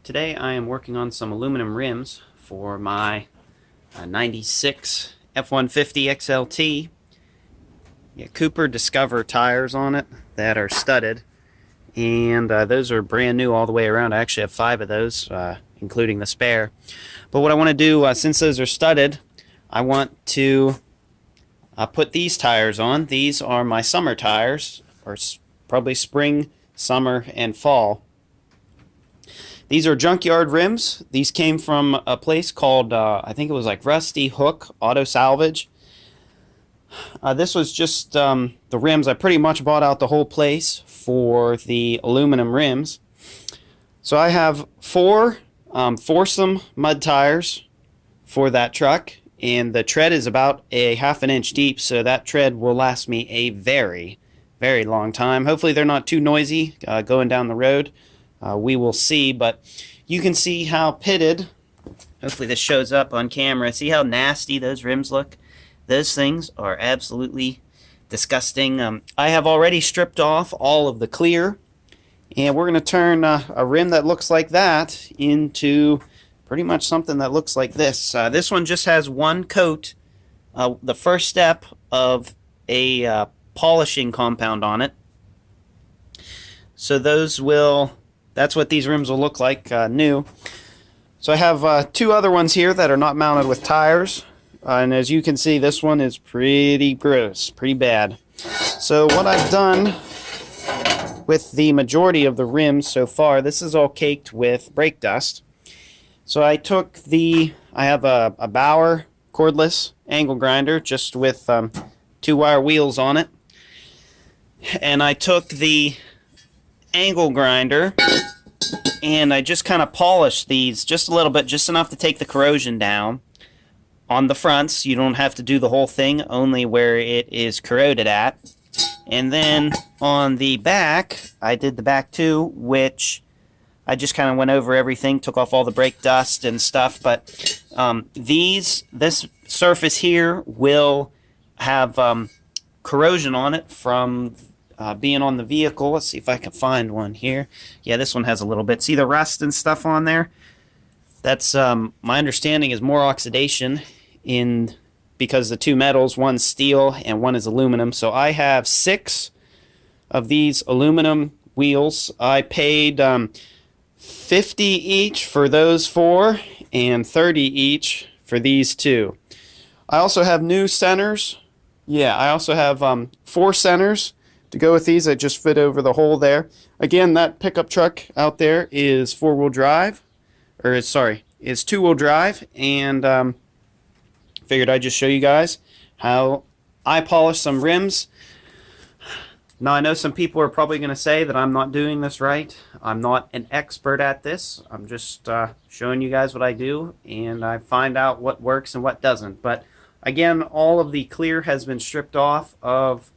Today I am working on some aluminum rims for my 96 F-150 XLT. Cooper Discover tires on it that are studded, and those are brand new all the way around. I actually have 5 of those, including the spare. But what I want to do, since those are studded, I want to put these tires on. These are my summer tires, or probably spring, summer, and fall. These are junkyard rims. These came from a place called, I think it was like Rusty Hook Auto Salvage. This was just the rims. I pretty much bought out the whole place for the aluminum rims. So I have 4 foursome mud tires for that truck, and the tread is about a ½ an inch deep, so that tread will last me a very, very long time. Hopefully they're not too noisy going down the road. We will see, but you can see how pitted, hopefully this shows up on camera, see how nasty those rims look? Those things are absolutely disgusting. I have already stripped off all of the clear, and we're going to turn a rim that looks like that into pretty much something that looks like this. This one just has one coat, the first step of a polishing compound on it. So that's what these rims will look like new. So I have 2 other ones here that are not mounted with tires. And as you can see, this one is pretty gross, pretty bad. So what I've done with the majority of the rims so far, this is all caked with brake dust. So I have a Bauer cordless angle grinder just with 2-wire wheels on it. And I took the angle grinder and I just kind of polished these just a little bit, just enough to take the corrosion down. On the fronts, you don't have to do the whole thing, only where it is corroded at. And then on the back, I did the back too, which I just kind of went over everything, took off all the brake dust and stuff. But this surface here will have corrosion on it from being on the vehicle. Let's see if I can find one here. Yeah, this one has a little bit. See the rust and stuff on there? That's my understanding is more oxidation because the 2 metals, one's steel and one is aluminum. So I have 6 of these aluminum wheels. I paid 50 each for those 4 and 30 each for these 2. I also have new centers. Yeah, I also have 4 centers to go with these that just fit over the hole there. Again, that pickup truck out there is 4-wheel drive, or is 2-wheel drive, and figured I'd just show you guys how I polish some rims. Now I know some people are probably going to say that I'm not doing this right. I'm not an expert at this. I'm just showing you guys what I do, and I find out what works and what doesn't. But again, all of the clear has been stripped off of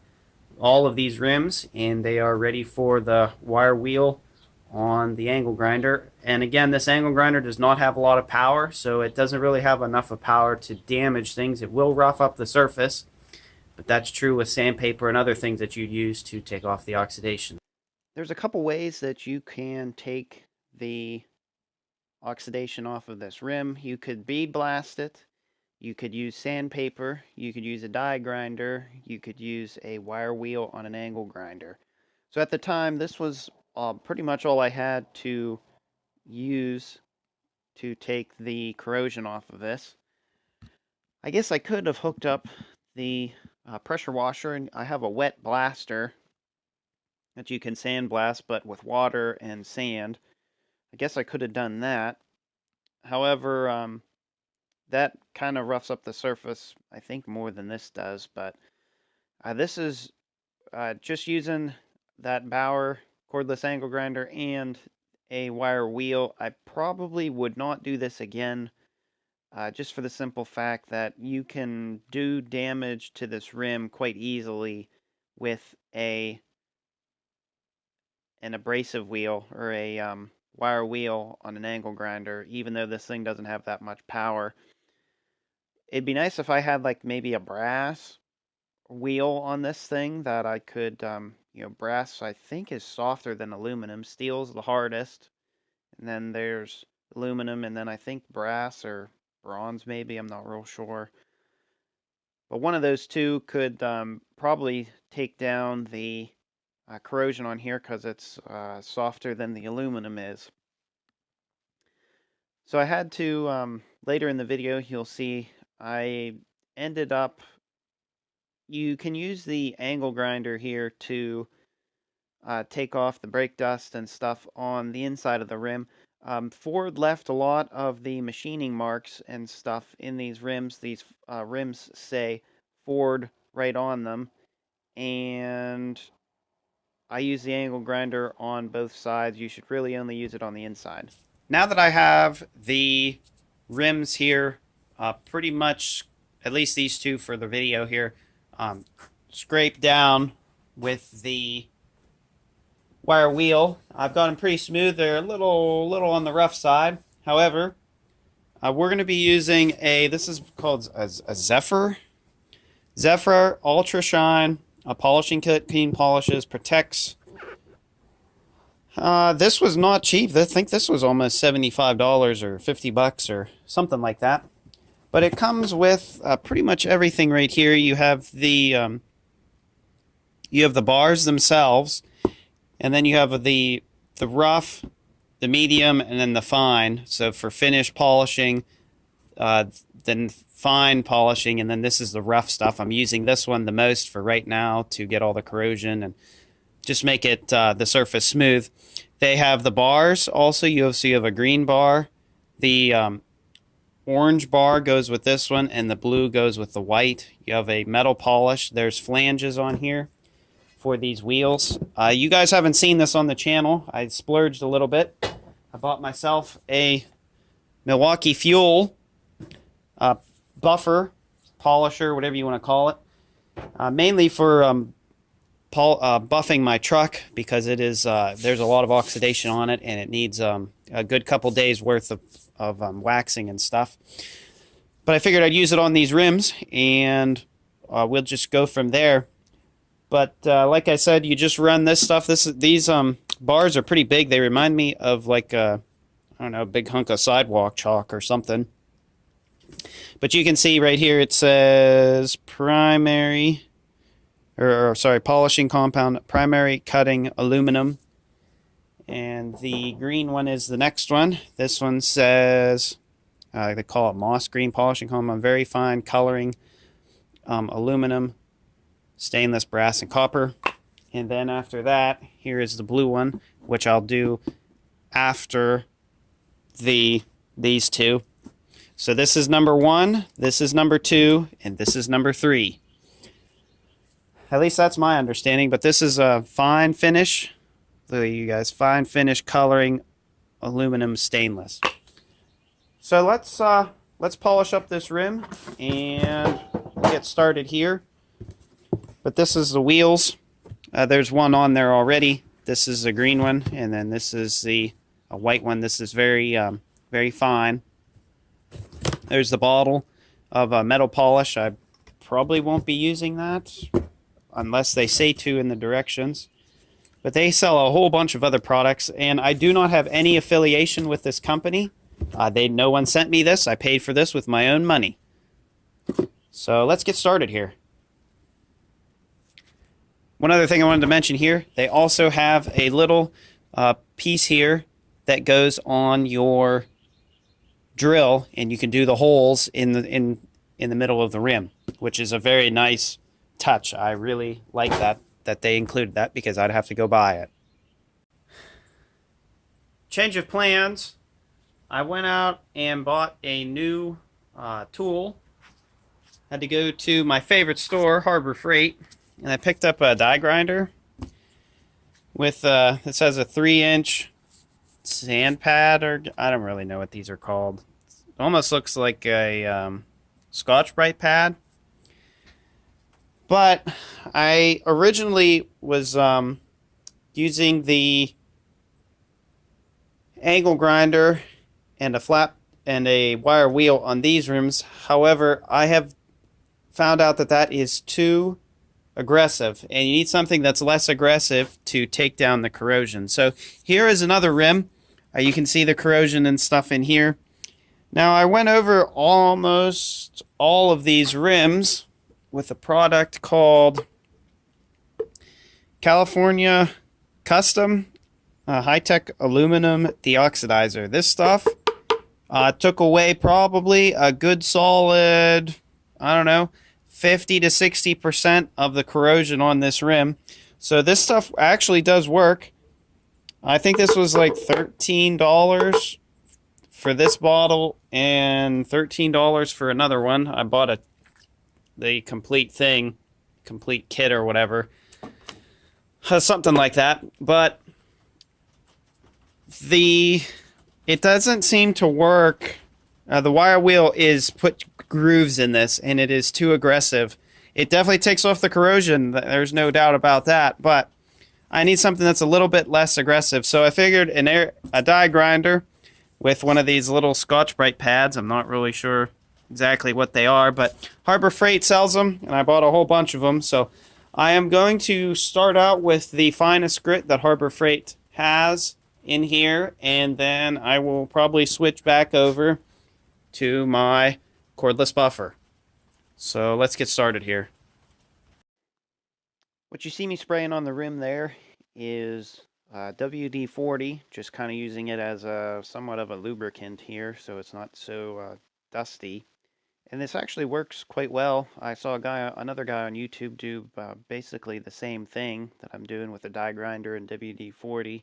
all of these rims, and they are ready for the wire wheel on the angle grinder. And again, this angle grinder does not have a lot of power, so it doesn't really have enough of power to damage things. It will rough up the surface, but that's true with sandpaper and other things that you'd use to take off the oxidation. There's a couple ways that you can take the oxidation off of this rim. You could bead blast it, you could use sandpaper, you could use a die grinder, you could use a wire wheel on an angle grinder. So at the time, this was pretty much all I had to use to take the corrosion off of this. I guess I could have hooked up the pressure washer, and I have a wet blaster that you can sandblast, but with water and sand. I guess I could have done that. However, that kind of roughs up the surface, I think, more than this does. But this is just using that Bauer cordless angle grinder and a wire wheel. I probably would not do this again, just for the simple fact that you can do damage to this rim quite easily with an abrasive wheel or a wire wheel on an angle grinder, even though this thing doesn't have that much power. It'd be nice if I had like maybe a brass wheel on this thing that I could, brass I think is softer than aluminum. Steel's the hardest, and then there's aluminum, and then I think brass or bronze maybe, I'm not real sure. But one of those two could probably take down the corrosion on here because it's softer than the aluminum is. So I had to, later in the video, you'll see I ended up, you can use the angle grinder here to take off the brake dust and stuff on the inside of the rim. Ford left a lot of the machining marks and stuff in these rims. These rims say Ford right on them, and I use the angle grinder on both sides. You should really only use it on the inside. Now that I have the rims here, pretty much, at least these two for the video here, scraped down with the wire wheel, I've got them pretty smooth. They're a little on the rough side. However, we're going to be using this is called a Zephyr Ultra Shine, a polishing kit, clean polishes, protects. This was not cheap. I think this was almost $75 or $50 or something like that. But it comes with pretty much everything right here. You have the bars themselves, and then you have the rough, the medium, and then the fine. So for finish polishing, then fine polishing, and then this is the rough stuff. I'm using this one the most for right now to get all the corrosion and just make it the surface smooth. They have the bars also. You have a green bar. The orange bar goes with this one, and the blue goes with the white. You have a metal polish. There's flanges on here for these wheels. You guys haven't seen this on the channel. I splurged a little bit. I bought myself a Milwaukee Fuel buffer, polisher, whatever you want to call it, mainly for buffing my truck, because it is there's a lot of oxidation on it, and it needs a good couple days worth of waxing and stuff. But I figured I'd use it on these rims, and we'll just go from there. But like I said, you just run this stuff. These bars are pretty big. They remind me of like a, I don't know, a big hunk of sidewalk chalk or something. But you can see right here it says polishing compound, primary cutting aluminum. And the green one is the next one. This one says, they call it moss green polishing compound, very fine coloring, aluminum, stainless, brass, and copper. And then after that, here is the blue one, which I'll do after these two. So this is number 1, this is number 2, and this is number 3. At least that's my understanding, but this is a fine finish. Look at you guys, fine finish coloring, aluminum stainless. So let's polish up this rim and get started here. But this is the wheels. There's one on there already. This is the green one, and then this is a white one. This is very fine. There's the bottle of metal polish. I probably won't be using that unless they say to in the directions. But they sell a whole bunch of other products, and I do not have any affiliation with this company. No one sent me this. I paid for this with my own money. So let's get started here. One other thing I wanted to mention here, they also have a little piece here that goes on your drill, and you can do the holes in the middle of the rim, which is a very nice touch. I really like that they included that, because I'd have to go buy it. Change of plans. I went out and bought a new tool. Had to go to my favorite store, Harbor Freight, and I picked up a die grinder with this has a 3-inch sand pad, or I don't really know what these are called. It almost looks like a Scotch-Brite pad. But I originally was using the angle grinder and a wire wheel on these rims. However, I have found out that is too aggressive, and you need something that's less aggressive to take down the corrosion. So here is another rim. You can see the corrosion and stuff in here. Now, I went over almost all of these rims with a product called California Custom High-Tech Aluminum Deoxidizer. This stuff took away probably a good solid, I don't know, 50 to 60% of the corrosion on this rim. So this stuff actually does work. I think this was like $13 for this bottle and $13 for another one. I bought the complete thing, complete kit or whatever. Something like that. But it doesn't seem to work. The wire wheel is put grooves in this, and it is too aggressive. It definitely takes off the corrosion. There's no doubt about that. But I need something that's a little bit less aggressive. So I figured a die grinder with one of these little Scotch-Brite pads. I'm not really sure exactly what they are, but Harbor Freight sells them, and I bought a whole bunch of them. So I am going to start out with the finest grit that Harbor Freight has in here, and then I will probably switch back over to my cordless buffer. So let's get started here. What you see me spraying on the rim there is WD-40, just kind of using it as somewhat of a lubricant here so it's not so dusty. And this actually works quite well. I saw another guy on YouTube do basically the same thing that I'm doing with a die grinder and WD-40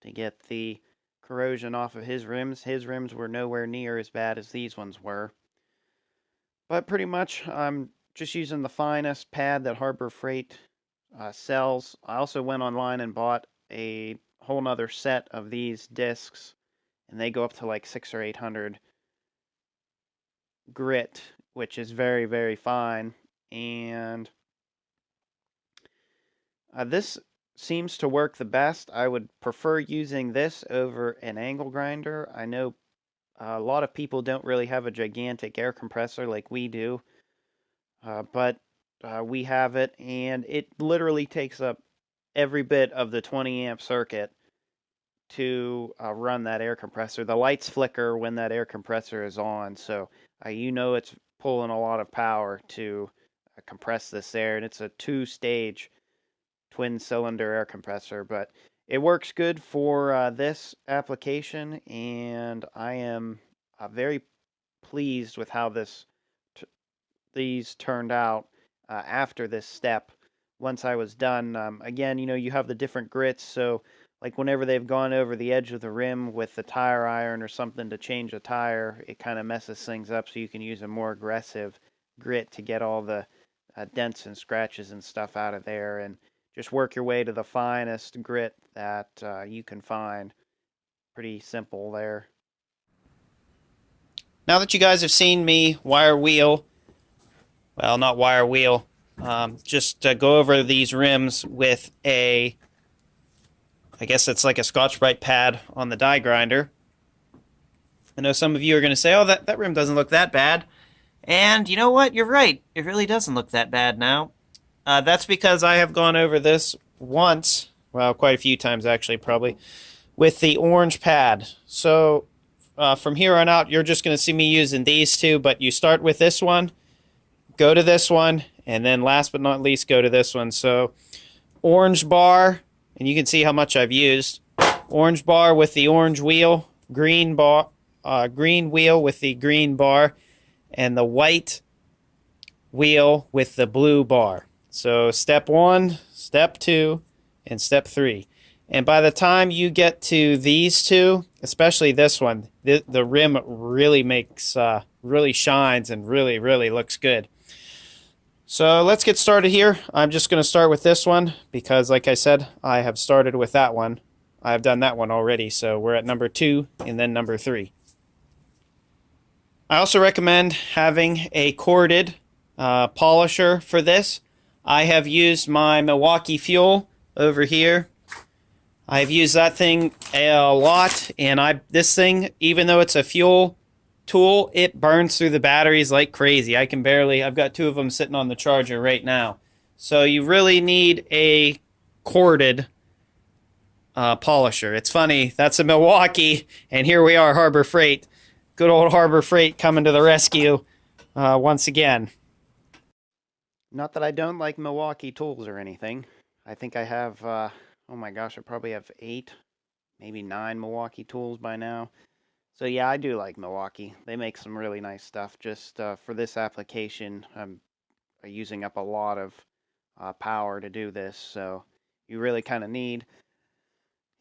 to get the corrosion off of his rims. His rims were nowhere near as bad as these ones were. But pretty much I'm just using the finest pad that Harbor Freight sells. I also went online and bought a whole nother set of these discs, and they go up to like 600 or 800 grit, which is very, very fine. And this seems to work the best. I would prefer using this over an angle grinder. I know a lot of people don't really have a gigantic air compressor like we do, but we have it, and it literally takes up every bit of the 20 amp circuit to run that air compressor. The lights flicker when that air compressor is on, so you know it's pulling a lot of power to compress this air, and it's a 2-stage twin cylinder air compressor, but it works good for this application, and I am very pleased with how these turned out after this step. Once I was done, again, you have the different grits, so like whenever they've gone over the edge of the rim with the tire iron or something to change a tire, it kind of messes things up, so you can use a more aggressive grit to get all the dents and scratches and stuff out of there, and just work your way to the finest grit that you can find. Pretty simple there. Now that you guys have seen me wire wheel, well, not wire wheel, just go over these rims with I guess it's like a Scotch-Brite pad on the die grinder. I know some of you are going to say, oh, that rim doesn't look that bad. And you know what? You're right. It really doesn't look that bad now. That's because I have gone over this once, well, quite a few times actually, probably, with the orange pad. So from here on out, you're just going to see me using these two, but you start with this one, go to this one, and then last but not least, go to this one. So orange bar, and you can see how much I've used. Orange bar with the orange wheel, green wheel with the green bar, and the white wheel with the blue bar. So step 1, step 2, and step 3. And by the time you get to these two, especially this one, the rim really really shines and really looks good. So let's get started here. I'm just going to start with this one because, like I said, I have started with that one. I have done that one already, so we're at number 2 and then number 3. I also recommend having a corded polisher for this. I have used my Milwaukee Fuel over here. I've used that thing a lot, and this thing, even though it's a fuel tool, it burns through the batteries like crazy. I've got 2 of them sitting on the charger right now. So you really need a corded polisher. It's funny, that's a Milwaukee, and here we are, Harbor Freight. Good old Harbor Freight coming to the rescue once again. Not that I don't like Milwaukee tools or anything. I think I have, oh my gosh, I probably have 8, maybe 9 Milwaukee tools by now. So yeah, I do like Milwaukee. They make some really nice stuff. Just for this application, I'm using up a lot of power to do this, so you really kind of need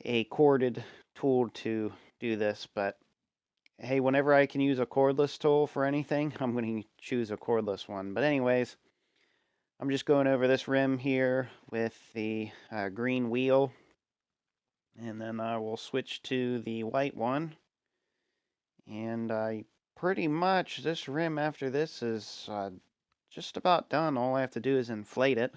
a corded tool to do this. But hey, whenever I can use a cordless tool for anything, I'm going to choose a cordless one. But anyways, I'm just going over this rim here with the green wheel, and then I will switch to the white one. And pretty much this rim after this is just about done. All I have to do is inflate it.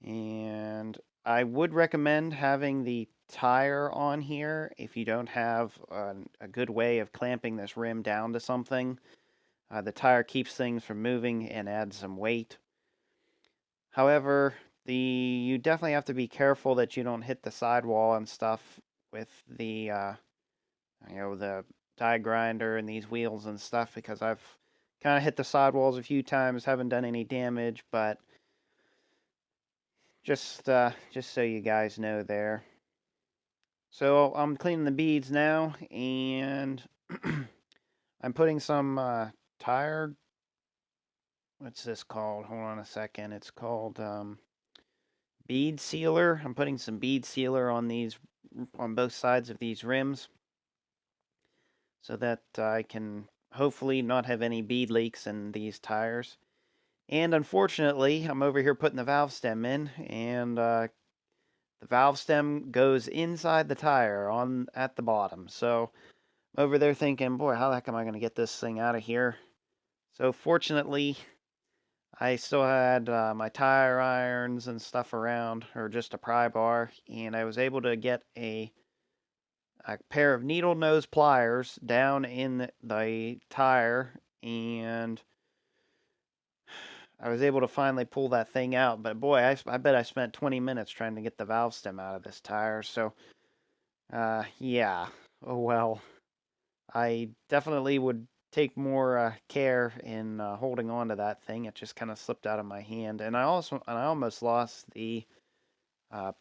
And I would recommend having the tire on here if you don't have a good way of clamping this rim down to something. The tire keeps things from moving and adds some weight. However, you definitely have to be careful that you don't hit the sidewall and stuff with the the die grinder and these wheels and stuff, because I've kind of hit the sidewalls a few times, haven't done any damage, but just so you guys know there. So I'm cleaning the beads now, and I'm putting some tire, what's this called? Hold on a second. It's called bead sealer. I'm putting some bead sealer on both sides of these rims, so that I can hopefully not have any bead leaks in these tires. And unfortunately, I'm over here putting the valve stem in, and the valve stem goes inside the tire at the bottom. So I'm over there thinking, boy, how the heck am I going to get this thing out of here? So fortunately, I still had my tire irons and stuff around, or just a pry bar, and I was able to get a pair of needle nose pliers down in the tire, and I was able to finally pull that thing out. But boy, I bet I spent 20 minutes trying to get the valve stem out of this tire. So yeah, oh well. I definitely would take more care in holding on to that thing. It just kind of slipped out of my hand, and I almost lost the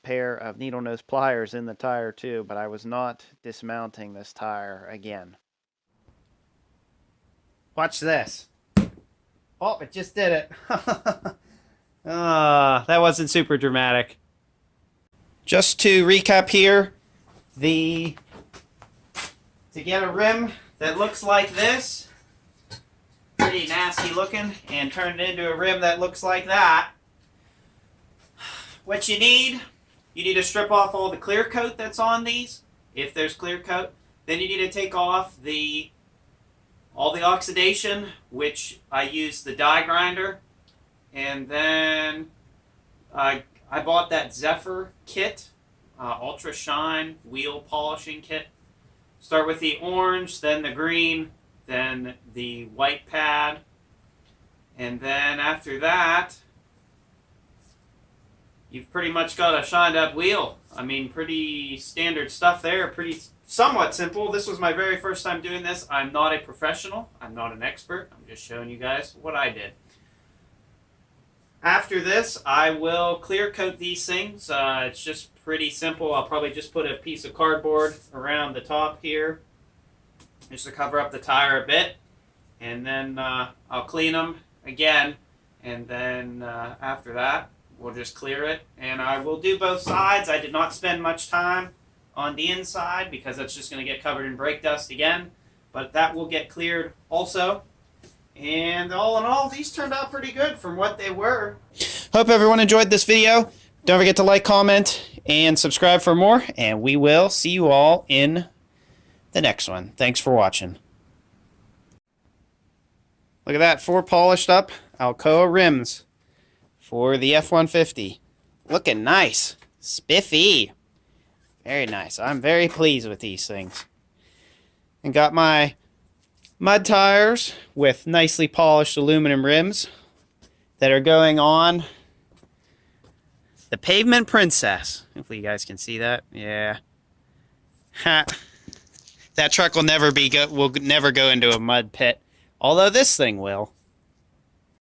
pair of needle nose pliers in the tire too, but I was not dismounting this tire again. Watch this. Oh, it just did it. That wasn't super dramatic. Just to recap here, to get a rim that looks like this, pretty nasty looking, and turn it into a rim that looks like that, what you need to strip off all the clear coat that's on these, if there's clear coat. Then you need to take off all the oxidation, which I use the die grinder. And then I bought that Zephyr kit, Ultra Shine wheel polishing kit. Start with the orange, then the green, then the white pad. And then after that, you've pretty much got a shined up wheel. I mean, pretty standard stuff there, somewhat simple. This was my very first time doing this. I'm not a professional. I'm not an expert. I'm just showing you guys what I did. After this, I will clear coat these things. It's just pretty simple. I'll probably just put a piece of cardboard around the top here, just to cover up the tire a bit. And then I'll clean them again. And then after that, we'll just clear it. And I will do both sides. I did not spend much time on the inside because that's just going to get covered in brake dust again. But that will get cleared also. And all in all, these turned out pretty good from what they were. Hope everyone enjoyed this video. Don't forget to like, comment, and subscribe for more. And we will see you all in the next one. Thanks for watching. Look at that, 4 polished up Alcoa rims for the F-150. Looking nice. Spiffy. Very nice. I'm very pleased with these things. And got my mud tires with nicely polished aluminum rims that are going on The Pavement Princess. Hopefully you guys can see that. Yeah. Ha. That truck will never go into a mud pit. Although this thing will.